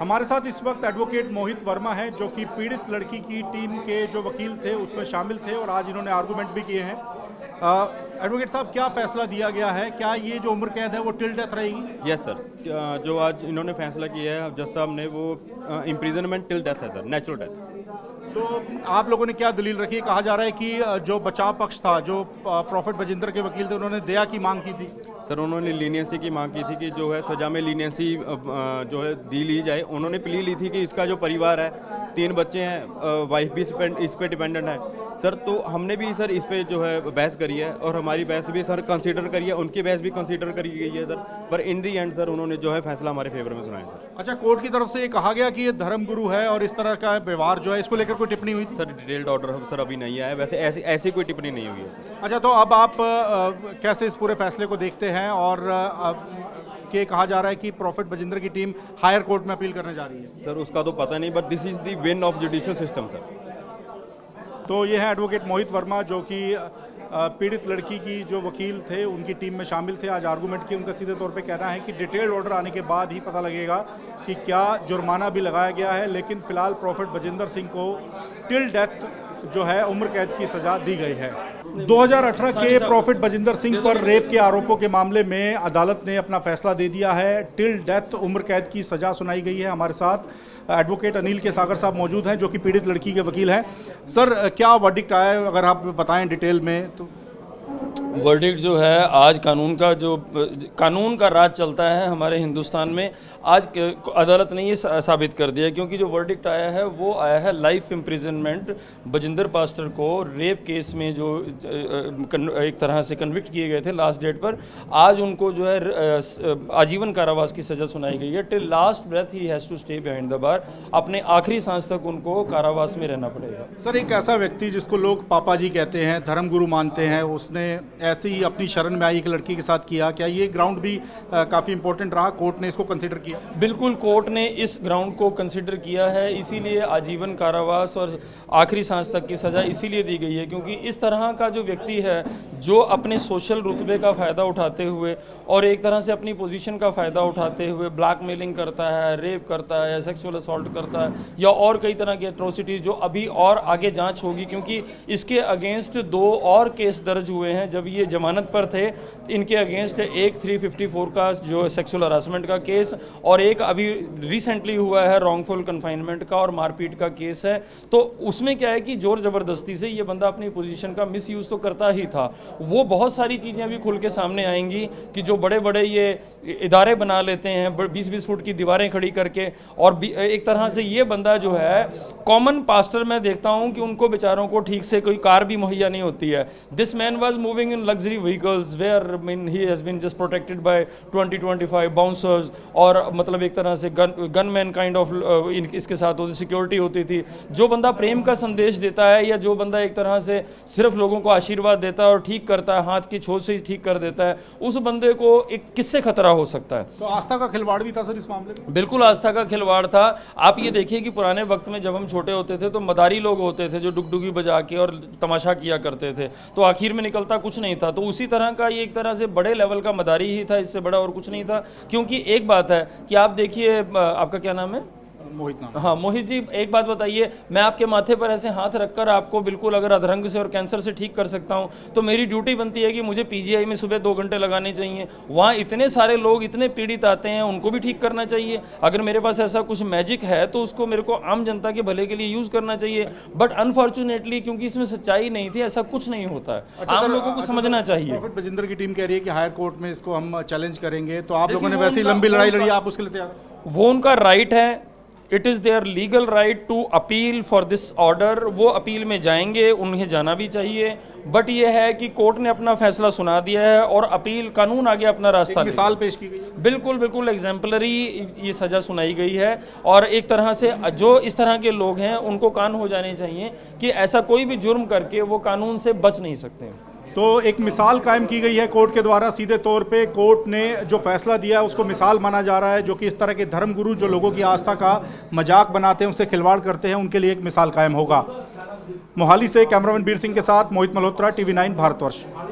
हमारे साथ इस वक्त एडवोकेट मोहित वर्मा हैं, जो कि पीड़ित लड़की की टीम के जो वकील थे उसमें शामिल थे और आज इन्होंने आर्गूमेंट भी किए हैं। एडवोकेट साहब, क्या फैसला दिया गया है? क्या ये जो उम्र कैद है वो टिल डेथ रहेगी? यस सर, जो आज इन्होंने फैसला किया है जज साहब ने, वो इम्प्रिजनमेंट टिल डेथ है सर, नेचुरल डेथ। तो आप लोगों ने क्या दलील रखी? कहा जा रहा है कि जो बचाव पक्ष था, जो प्रॉफिट बजिंदर के वकील थे, उन्होंने दया की मांग की थी। सर उन्होंने लीनियंसी की मांग की थी कि जो है सजा में लीनियंसी जो है ली जाए। उन्होंने प्ली ली थी कि इसका जो परिवार है, 3 बच्चे हैं, वाइफ भी इस पे डिपेंडेंट है सर। तो हमने भी सर इस पे जो है बहस करी है और हमारी बहस भी सर कंसीडर करी है, उनकी बहस भी कंसीडर करी गई है सर। पर इन दी एंड सर उन्होंने जो है फैसला हमारे फेवर में सुनाया सर। अच्छा, कोर्ट की तरफ से ये कहा गया कि ये धर्मगुरु है और इस तरह का व्यवहार जो है, इसको लेकर कोई टिप्पणी हुई थी? सर डिटेल्ड ऑर्डर सर अभी नहीं आया है, वैसे ऐसी कोई टिप्पणी नहीं हुई है सर। अच्छा, तो अब आप कैसे इस पूरे फैसले को देखते हैं? और कि कहा जा रहा है कि प्रॉफिट बजिंदर की टीम हायर कोर्ट में अपील करने जा रही है। सर उसका तो पता नहीं, but this is the win of judicial system sir. तो ये है एडवोकेट मोहित वर्मा, जो कि पीड़ित लड़की की जो वकील थे उनकी टीम में शामिल थे। आज आर्गूमेंट की उनका सीधे तौर पे कहना है कि डिटेल्ड ऑर्डर आने के बाद ही पता लगेगा कि क्या जुर्माना भी लगाया गया है, लेकिन फिलहाल प्रॉफिट बजिंदर सिंह को टिल डेथ जो है उम्र कैद की सजा दी गई है। 2018 के प्रॉफिट बजिंदर सिंह पर रेप के आरोपों के मामले में अदालत ने अपना फैसला दे दिया है। टिल डेथ उम्र कैद की सजा सुनाई गई है। हमारे साथ एडवोकेट अनिल के सागर साहब मौजूद हैं, जो कि पीड़ित लड़की के वकील हैं। सर, क्या वर्डिक्ट आया है, अगर आप बताएं डिटेल में तो? वर्डिक्ट जो है, आज कानून का राज चलता है हमारे हिंदुस्तान में। आज अदालत ने ये साबित कर दिया, क्योंकि जो वर्डिक्ट आया है वो आया है लाइफ इम्प्रिजनमेंट बजिंदर पास्टर को रेप केस में जो एक तरह से कन्विक्ट किए गए थे लास्ट डेट पर। आज उनको जो है आजीवन कारावास की सज़ा सुनाई गई है। Till last breath he has to stay behind the bar. अपने आखिरी सांस तक उनको कारावास में रहना पड़ेगा। सर, एक ऐसा व्यक्ति जिसको लोग पापा जी कहते हैं, धर्मगुरु मानते हैं, उसने ऐसे ही अपनी शरण में आई एक लड़की के साथ किया, क्या ये ग्राउंड भी काफ़ी इंपॉर्टेंट रहा? कोर्ट ने इसको कंसीडर किया? बिल्कुल, कोर्ट ने इस ग्राउंड को कंसीडर किया है। इसीलिए आजीवन कारावास और आखिरी सांस तक की सज़ा इसीलिए दी गई है, क्योंकि इस तरह का जो व्यक्ति है, जो अपने सोशल रुतबे का फ़ायदा उठाते हुए और एक तरह से अपनी पोजीशन का फ़ायदा उठाते हुए ब्लैकमेलिंग करता है, रेप करता है, सेक्सुअल असॉल्ट करता है, या और कई तरह की एट्रोसिटीज़ जो अभी और आगे जांच होगी, क्योंकि इसके अगेंस्ट 2 और केस दर्ज हुए हैं। जब ये जमानत पर थे, इनके अगेंस्ट एक 354 का जो सेक्सुअल हरासमेंट का केस और एक अभी रिसेंटली हुआ है रॉन्गफुल कन्फाइनमेंट का और मारपीट का केस है। तो उसमें क्या है कि जोर ज़बरदस्ती से ये बंदा अपनी पोजीशन का मिसयूज़ तो करता ही था। वो बहुत सारी चीज़ें अभी खुल के सामने आएंगी कि जो बड़े बड़े ये इदारे बना लेते हैं 20-20 फुट की दीवारें खड़ी करके, और एक तरह से ये बंदा जो है कॉमन पास्टर, मैं देखता हूँ कि उनको बेचारों को ठीक से कोई कार भी मुहैया नहीं होती है। This man was moving in luxury vehicles where he has been just protected by 20-25 bouncers, और मतलब एक तरह से गनमैन काइंड ऑफ इसके साथ होती सिक्योरिटी होती थी। जो बंदा प्रेम का संदेश देता है, या जो बंदा एक तरह से सिर्फ लोगों को आशीर्वाद देता है और ठीक करता है, हाथ की छोर से ही ठीक कर देता है, उस बंदे को एक किससे खतरा हो सकता है? तो आस्था का खिलवाड़ भी था सर इस मामले में? बिल्कुल आस्था का खिलवाड़ था। आप ये देखिए कि पुराने वक्त में जब हम छोटे होते थे तो मदारी लोग होते थे जो डुगडुगी बजा के और तमाशा किया करते थे, तो आखिर में निकलता कुछ नहीं था। तो उसी तरह का ये एक तरह से बड़े लेवल का मदारी ही था, इससे बड़ा और कुछ नहीं था। क्योंकि एक बात है कि आप देखिए, आपका क्या नाम है? मोहित नाम। हाँ मोहित जी, एक बात बताइए, मैं आपके माथे पर ऐसे हाथ रखकर आपको बिल्कुल अगर अधरंग से और कैंसर से ठीक कर सकता हूँ, तो मेरी ड्यूटी बनती है कि मुझे पीजीआई में सुबह 2 घंटे लगाने चाहिए। वहाँ इतने सारे लोग इतने पीड़ित आते हैं, उनको भी ठीक करना चाहिए। अगर मेरे पास ऐसा कुछ मैजिक है तो उसको मेरे को आम जनता के भले के लिए यूज़ करना चाहिए। बट अनफॉर्चुनेटली क्योंकि इसमें सच्चाई नहीं थी, ऐसा कुछ नहीं होता है। आम लोगों को समझना चाहिए। प्रॉफिट बजिंदर की टीम कह रही है कि हायर कोर्ट में इसको हम चैलेंज करेंगे, तो आप लोगों ने वैसे ही लंबी लड़ाई लड़ी, आप उसके लिए तैयार? वो उनका राइट है। It is their legal right to appeal for this order. वो अपील में जाएंगे, उन्हें जाना भी चाहिए। बट ये है कि कोर्ट ने अपना फैसला सुना दिया है और अपील, कानून आगे अपना रास्ता, मिसाल पेश की गई है। बिल्कुल बिल्कुल एग्जाम्पलरी ये सज़ा सुनाई गई है। और एक तरह से जो इस तरह के लोग हैं उनको कान हो जाने चाहिए कि ऐसा कोई भी जुर्म करके वो कानून से बच नहीं सकते। तो एक मिसाल कायम की गई है कोर्ट के द्वारा। सीधे तौर पे कोर्ट ने जो फैसला दिया है उसको मिसाल माना जा रहा है, जो कि इस तरह के धर्मगुरु जो लोगों की आस्था का मजाक बनाते हैं, उससे खिलवाड़ करते हैं, उनके लिए एक मिसाल कायम होगा। मोहाली से कैमरामैन बीर सिंह के साथ मोहित मल्होत्रा, TV9 भारतवर्ष।